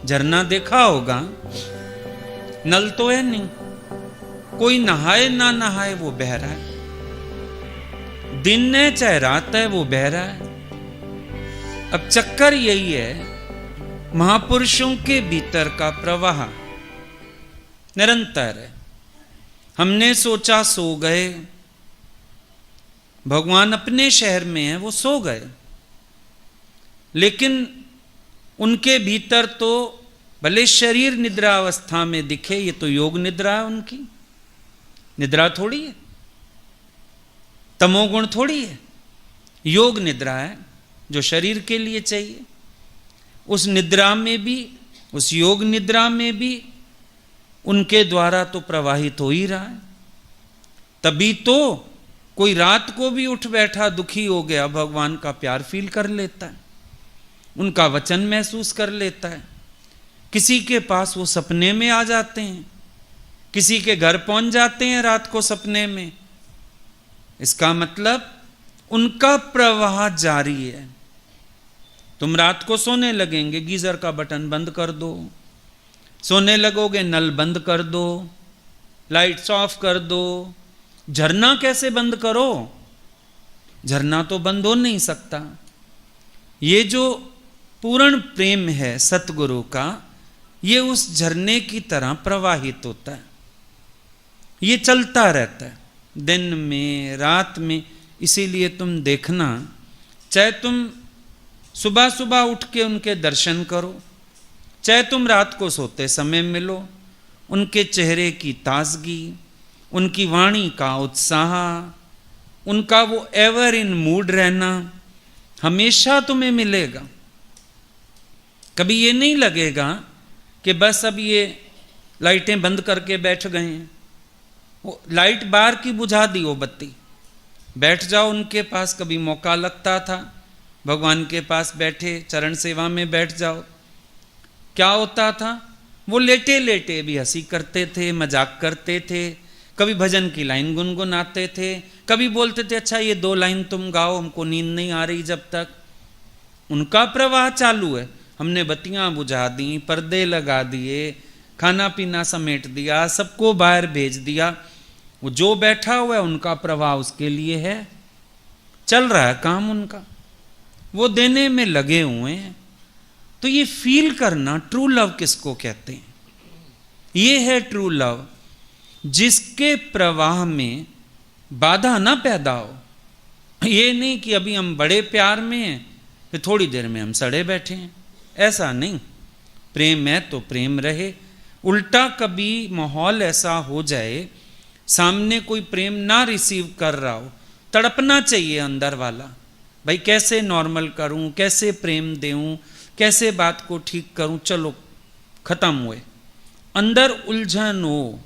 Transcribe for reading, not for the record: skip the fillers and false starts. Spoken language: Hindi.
झरना देखा होगा, नल तो है नहीं, कोई नहाए ना नहाए वो बह रहा है, दिन है चाहे रात है वो बह रहा है। अब चक्कर यही है, महापुरुषों के भीतर का प्रवाह निरंतर है। हमने सोचा सो गए, भगवान अपने शहर में है, वो सो गए, लेकिन उनके भीतर तो भले शरीर निद्रा अवस्था में दिखे, ये तो योग निद्रा है, उनकी निद्रा थोड़ी है, तमोगुण थोड़ी है, योग निद्रा है जो शरीर के लिए चाहिए। उस निद्रा में भी, उस योग निद्रा में भी उनके द्वारा तो प्रवाहित हो ही रहा है। तभी तो कोई रात को भी उठ बैठा दुखी हो गया, भगवान का प्यार फील कर लेता है, उनका वचन महसूस कर लेता है। किसी के पास वो सपने में आ जाते हैं, किसी के घर पहुंच जाते हैं रात को सपने में। इसका मतलब उनका प्रवाह जारी है। तुम रात को सोने लगेंगे, गीजर का बटन बंद कर दो, सोने लगोगे नल बंद कर दो, लाइट्स ऑफ कर दो। झरना कैसे बंद करो? झरना तो बंद हो नहीं सकता। ये जो पूर्ण प्रेम है सतगुरु का, ये उस झरने की तरह प्रवाहित होता है, ये चलता रहता है दिन में रात में। इसीलिए तुम देखना, चाहे तुम सुबह सुबह उठ के उनके दर्शन करो, चाहे तुम रात को सोते समय मिलो, उनके चेहरे की ताजगी, उनकी वाणी का उत्साह, उनका वो एवर इन मूड रहना हमेशा तुम्हें मिलेगा। कभी ये नहीं लगेगा कि बस अब ये लाइटें बंद करके बैठ गए हैं, वो लाइट बार की बुझा दी वो बत्ती, बैठ जाओ उनके पास। कभी मौका लगता था भगवान के पास बैठे चरण सेवा में बैठ जाओ, क्या होता था, वो लेटे लेटे भी हंसी करते थे, मजाक करते थे, कभी भजन की लाइन गुनगुनाते थे, कभी बोलते थे अच्छा ये 2 लाइन तुम गाओ, हमको नींद नहीं आ रही जब तक। उनका प्रवाह चालू है, हमने बत्तियां बुझा दी, पर्दे लगा दिए, खाना पीना समेट दिया, सबको बाहर भेज दिया। वो जो बैठा हुआ है उनका प्रवाह उसके लिए है, चल रहा है काम उनका, वो देने में लगे हुए हैं। तो ये फील करना ट्रू लव किसको कहते हैं? ये है ट्रू लव, जिसके प्रवाह में बाधा ना पैदा हो। ये नहीं कि अभी हम बड़े प्यार में हैं, फिर थोड़ी देर में हम सड़े बैठे हैं, ऐसा नहीं। प्रेम है तो प्रेम रहे। उल्टा कभी माहौल ऐसा हो जाए, सामने कोई प्रेम ना रिसीव कर रहा हो, तड़पना चाहिए अंदर वाला, भाई कैसे नॉर्मल करूं, कैसे प्रेम देऊं, कैसे बात को ठीक करूं, चलो खत्म हुए। अंदर उलझन हो,